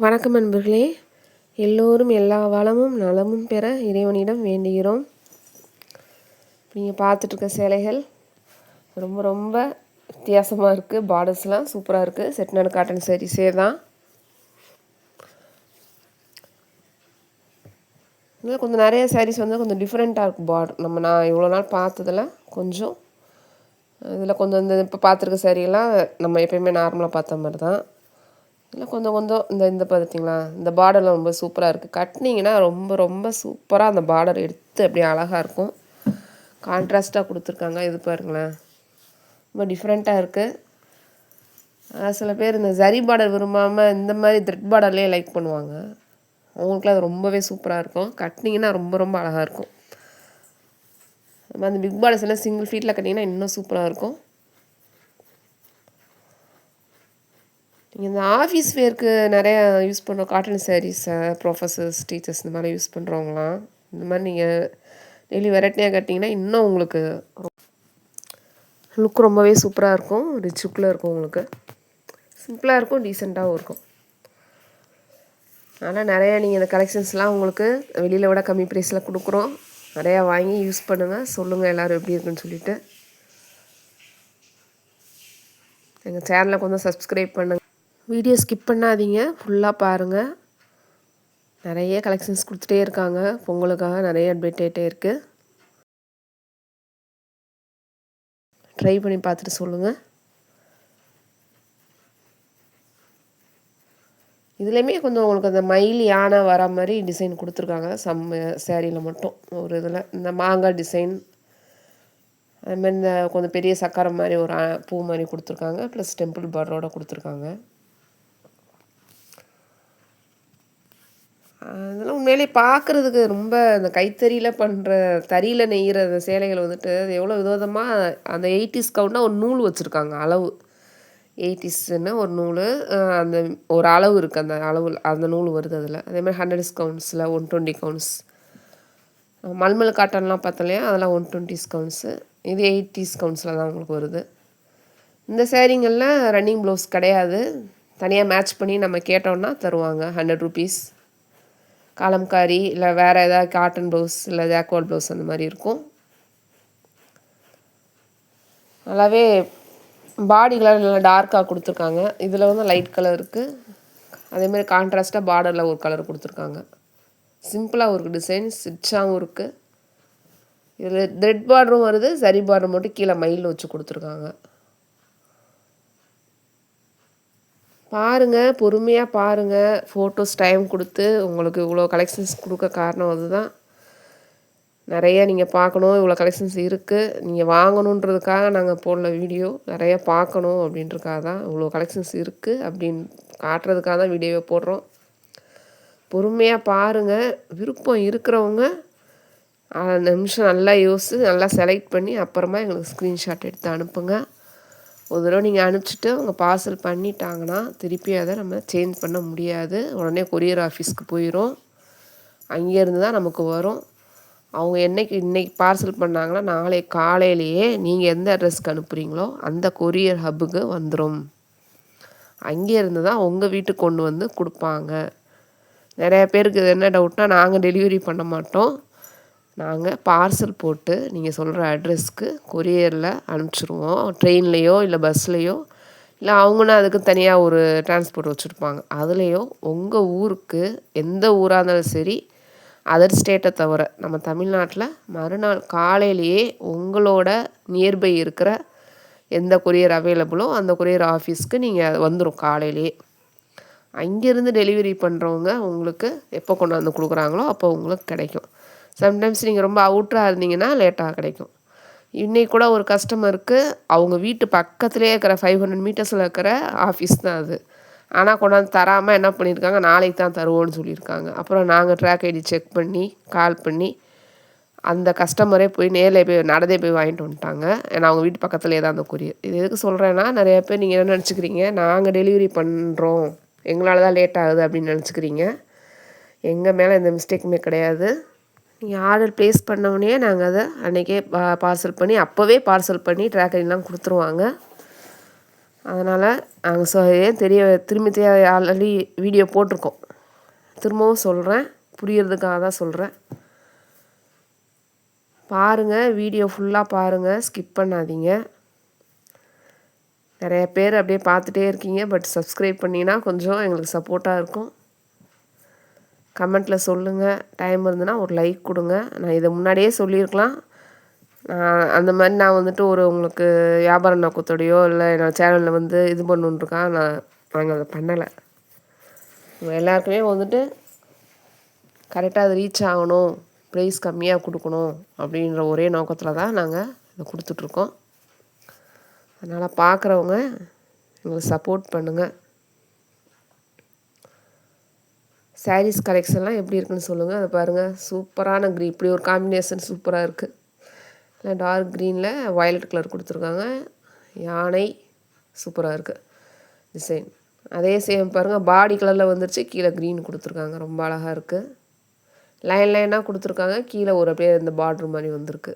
வணக்கம் நண்பர்களே, எல்லோரும் எல்லா வளமும் நலமும் பெற இறைவனிடம் வேண்டுகிறோம். நீங்கள் பார்த்துட்ருக்க சேலைகள் ரொம்ப ரொம்ப வித்தியாசமாக இருக்குது. பார்டர்ஸ்லாம் சூப்பராக இருக்குது. செட்டிநாடு காட்டன் சாரீஸே தான். இதில் கொஞ்சம் நிறைய சாரீஸ் வந்து கொஞ்சம் டிஃப்ரெண்ட்டாக இருக்கும். நான் இவ்வளோ நாள் பார்த்ததில் கொஞ்சம் இதில் கொஞ்சம் இப்போ பார்த்துருக்க சாரீலாம் நம்ம எப்போயுமே நார்மலாக பார்த்த மாதிரி தான். இல்லை கொஞ்சம் கொஞ்சம் இந்த பார்த்திங்களா, இந்த பார்டரில் ரொம்ப சூப்பராக இருக்குது. கட்டினீங்கன்னா ரொம்ப ரொம்ப சூப்பராக அந்த பார்டர் எடுத்து அப்படியே அழகாக இருக்கும். கான்ட்ராஸ்ட்டாக கொடுத்துருக்காங்க. இது பாருங்களேன், ரொம்ப டிஃப்ரெண்ட்டாக இருக்குது. சில பேர் இந்த ஜரி பார்டர் விரும்பாமல் இந்த மாதிரி த்ரெட் பார்டர்லேயே லைக் பண்ணுவாங்க. அவங்களுக்குலாம் அது ரொம்பவே சூப்பராக இருக்கும். கட்டினீங்கன்னா ரொம்ப ரொம்ப அழகாக இருக்கும். அந்த பிக் பார்டர்ஸ் எல்லாம் சிங்கிள் ஃபீட்டில் கட்டிங்கன்னா இன்னும் சூப்பராக இருக்கும். நீங்கள் இந்த ஆஃபீஸ் வேர்க்கு நிறையா யூஸ் பண்ணுற காட்டன் சாரீஸை ப்ரொஃபஸர்ஸ், டீச்சர்ஸ் இந்த மாதிரி யூஸ் பண்ணுறவங்களாம் இந்த மாதிரி நீங்கள் டெய்லி வெரைட்டியாக கட்டிங்கன்னா இன்னும் உங்களுக்கு லுக் ரொம்பவே சூப்பராக இருக்கும். ரிச் லுக்கில் இருக்கும். உங்களுக்கு சிம்பிளாக இருக்கும், டீசெண்டாகவும் இருக்கும். அதனால் நிறையா நீங்கள் இந்த கலெக்ஷன்ஸ்லாம் உங்களுக்கு வெளியில் விட கம்மி ப்ரைஸில் கொடுக்குறோம். நிறையா வாங்கி யூஸ் பண்ணுங்கள். சொல்லுங்கள் எல்லோரும் எப்படி இருக்குன்னு சொல்லிவிட்டு. எங்கள் சேனலை கொஞ்சம் சப்ஸ்கிரைப் பண்ணுங்கள். வீடியோ ஸ்கிப் பண்ணாதீங்க, ஃபுல்லாக பாருங்கள். நிறைய கலெக்ஷன்ஸ் கொடுத்துட்டே இருக்காங்க. பொங்கலுக்காக நிறைய அப்டேட் ஆகிட்டே இருக்குது. ட்ரை பண்ணி பார்த்துட்டு சொல்லுங்கள். இதுலேயுமே கொஞ்சம் உங்களுக்கு அந்த மயில் யானை வர மாதிரி டிசைன் கொடுத்துருக்காங்க. சேரீயில் மட்டும் ஒரு இதில் இந்த மாங்காய் டிசைன், அதுமாதிரி இந்த கொஞ்சம் பெரிய சக்கரம் மாதிரி ஒரு பூ மாதிரி கொடுத்துருக்காங்க. ப்ளஸ் டெம்பிள் பார்டரோட கொடுத்துருக்காங்க. அதெல்லாம் உண்மையிலே பார்க்குறதுக்கு ரொம்ப அந்த கைத்தறியில் பண்ணுற தறியில் நெய்கிற அந்த சேலைகள் வந்துட்டு அது எவ்வளோ விதவிதமாக அந்த 80s கவுண்டாக ஒரு நூல் வச்சுருக்காங்க. அளவு 80ஸ்ன்னு ஒரு நூல், அந்த ஒரு அளவு இருக்குது. அந்த அளவு அந்த நூல் வருது அதில். அதேமாதிரி 100 கவுண்ட்ஸில் 120 கவுண்ட்ஸ். மல்மல் காட்டன்லாம் பார்த்தோம் இல்லையா, அதெல்லாம் 120 கவுண்ட்ஸு. இது 80s கவுண்ட்ஸில் தான் உங்களுக்கு வருது. இந்த சேரீங்களில் ரன்னிங் ப்ளவுஸ் கிடையாது. தனியாக மேட்ச் பண்ணி நம்ம கேட்டோன்னா தருவாங்க. 100 ருபீஸ். காலம்காரி இல்லை வேறு ஏதாவது காட்டன் ப்ளவுஸ் இல்லை ஜாக்வால் ப்ளவுஸ் அந்த மாதிரி இருக்கும். நல்லாவே பாடி கலர் நல்லா டார்க்காக கொடுத்துருக்காங்க. இதில் வந்து லைட் கலர் இருக்குது. அதேமாதிரி கான்ட்ராஸ்ட்டாக பார்டரில் ஒரு கலர் கொடுத்துருக்காங்க. சிம்பிளாக ஒரு டிசைன், ஸ்டிச்சாகவும் இருக்குது. இதில் த்ரெட் பார்டரும் வருது, சரி பார்டர் மட்டும் கீழே மயில் வச்சு கொடுத்துருக்காங்க. பாருங்கள், பொறுமையாக பாருங்கள். ஃபோட்டோஸ் டைம் கொடுத்து உங்களுக்கு இவ்வளோ கலெக்ஷன்ஸ் கொடுக்க காரணம் அதுதான். நிறைய நீங்கள் பார்க்கணும், இவ்வளோ கலெக்ஷன்ஸ் இருக்குது, நீங்கள் வாங்கணுன்றதுக்காக நாங்கள் போடல வீடியோ. நிறைய பார்க்கணும் அப்படின்றதுக்காக தான் இவ்வளோ கலெக்ஷன்ஸ் இருக்குது அப்படின்னு காட்டுறதுக்காக தான் வீடியோவை போடுறோம். பொறுமையாக பாருங்கள். விருப்பம் இருக்கிறவங்க அந்த நிமிஷம் நல்லா யோசித்து நல்லா செலக்ட் பண்ணி அப்புறமா எங்களுக்கு ஸ்க்ரீன்ஷாட் எடுத்து அனுப்புங்க. ஒரு தடவை நீங்கள் அனுப்பிச்சிட்டு அவங்க பார்சல் பண்ணிட்டாங்கன்னா திருப்பி அதை நம்ம சேஞ்ச் பண்ண முடியாது. உடனே கொரியர் ஆஃபீஸ்க்கு போயிடும். அங்கேருந்து தான் நமக்கு வரும். அவங்க இன்றைக்கி பார்சல் பண்ணாங்கன்னா நாளை காலையிலேயே நீங்கள் எந்த அட்ரஸ்க்கு அனுப்புகிறீங்களோ அந்த கொரியர் ஹப்புக்கு வந்துடும். அங்கேருந்து தான் உங்கள் வீட்டுக்கு கொண்டு வந்து கொடுப்பாங்க. நிறைய பேருக்கு இது என்ன டவுட்னால், நாங்கள் டெலிவரி பண்ண மாட்டோம். நாங்கள் பார்சல் போட்டு நீங்கள் சொல்கிற அட்ரஸ்க்கு கொரியரில் அனுப்பிச்சிருவோம். ட்ரெயின்லேயோ இல்லை பஸ்லேயோ இல்லை அவங்கன்னா அதுக்கு தனியாக ஒரு டிரான்ஸ்போர்ட் வச்சுருப்பாங்க. அதுலேயோ உங்கள் ஊருக்கு எந்த ஊராக இருந்தாலும் சரி, அதர் ஸ்டேட்டை தவிர நம்ம தமிழ்நாட்டில் மறுநாள் காலையிலேயே உங்களோட நியர்பை இருக்கிற எந்த கொரியர் அவைலபிளோ அந்த கொரியர் ஆஃபீஸ்க்கு நீங்கள் வந்துடும் காலையிலேயே. அங்கேருந்து டெலிவரி பண்ணுறவங்க உங்களுக்கு எப்போ கொண்டாந்து கொடுக்குறாங்களோ அப்போ உங்களுக்கு கிடைக்கும். சம்டைம்ஸ் நீங்கள் ரொம்ப அவுட்டராக இருந்தீங்கன்னா லேட்டாக கிடைக்கும். இன்றைக்கி கூட ஒரு கஸ்டமருக்கு அவங்க வீட்டு பக்கத்துலேயே இருக்கிற 500 மீட்டர்ஸில் இருக்கிற ஆஃபீஸ் தான் அது. ஆனால் கொண்டாந்து தராமல் என்ன பண்ணியிருக்காங்க, நாளைக்கு தான் தருவோன்னு சொல்லியிருக்காங்க. அப்புறம் நாங்கள் ட்ராக் ஐடி செக் பண்ணி கால் பண்ணி அந்த கஸ்டமரே போய் நேரில் போய் நடந்தே போய் வாங்கிட்டு வந்துட்டாங்க. ஏன்னா அவங்க வீட்டு பக்கத்துலேயே தான் அந்த கொரியர். இது எதுக்கு சொல்கிறேன்னா, நிறைய பேர் நீங்கள் என்ன நினச்சிக்கிறீங்க, நாங்கள் டெலிவரி பண்ணுறோம் எங்களால் தான் லேட் ஆகுது அப்படின்னு நினச்சிக்கிறீங்க. எங்கள் மேலே எந்த மிஸ்டேக்குமே கிடையாது. நீங்கள் ஆர்டர் ப்ளேஸ் பண்ணவுடனே நாங்கள் அதை அன்றைக்கே பார்சல் பண்ணி அப்போவே பார்சல் பண்ணி ட்ராக் ஐடிலாம் கொடுத்துருவாங்க. அதனால் நாங்கள் ஏன் திரும்பி ஆல்ரெடி வீடியோ போட்டிருக்கோம். திரும்பவும் சொல்கிறேன், புரியறதுக்காக தான் சொல்கிறேன். பாருங்கள், வீடியோ ஃபுல்லாக பாருங்கள், ஸ்கிப் பண்ணாதீங்க. நிறைய பேர் அப்படியே பார்த்துட்டே இருக்கீங்க. பட் சப்ஸ்கிரைப் பண்ணினா கொஞ்சம் எங்களுக்கு சப்போர்ட்டாக இருக்கும். கமெண்ட்டில் சொல்லுங்கள். டைம் இருந்ததுன்னா ஒரு லைக் கொடுங்க. நான் இதை முன்னாடியே சொல்லியிருக்கலாம். அந்த மாதிரி நான் வந்துட்டு உங்களுக்கு வியாபார நோக்கத்தோடையோ இல்லை என்னோடய சேனலில் இது பண்ணணுன்ட்ருக்கா நாங்கள் அதை பண்ணலை. எல்லாருக்குமே வந்துட்டு கரெக்டாக அது ரீச் ஆகணும், ப்ரைஸ் கம்மியாக கொடுக்கணும் அப்படின்ற ஒரே நோக்கத்தில் தான் நாங்கள் இதை கொடுத்துட்ருக்கோம். அதனால் பார்க்குறவங்க எங்களுக்கு சப்போர்ட் பண்ணுங்கள். சாரீஸ் கலெக்ஷன்லாம் எப்படி இருக்குன்னு சொல்லுங்கள். அதை பாருங்கள், சூப்பரான இப்படி ஒரு காம்பினேஷன் சூப்பராக இருக்குது. இல்லை டார்க் க்ரீனில் வயலட் கலர் கொடுத்துருக்காங்க. யானை சூப்பராக இருக்குது டிசைன். அதே சேம் பாருங்கள், பாடி கலரில் வந்துருச்சு, கீழே க்ரீன் கொடுத்துருக்காங்க. ரொம்ப அழகாக இருக்குது. லைன் லைனாக கொடுத்துருக்காங்க. கீழே ஒரு அப்படியே இந்த பார்ட்ரு மாதிரி வந்திருக்கு.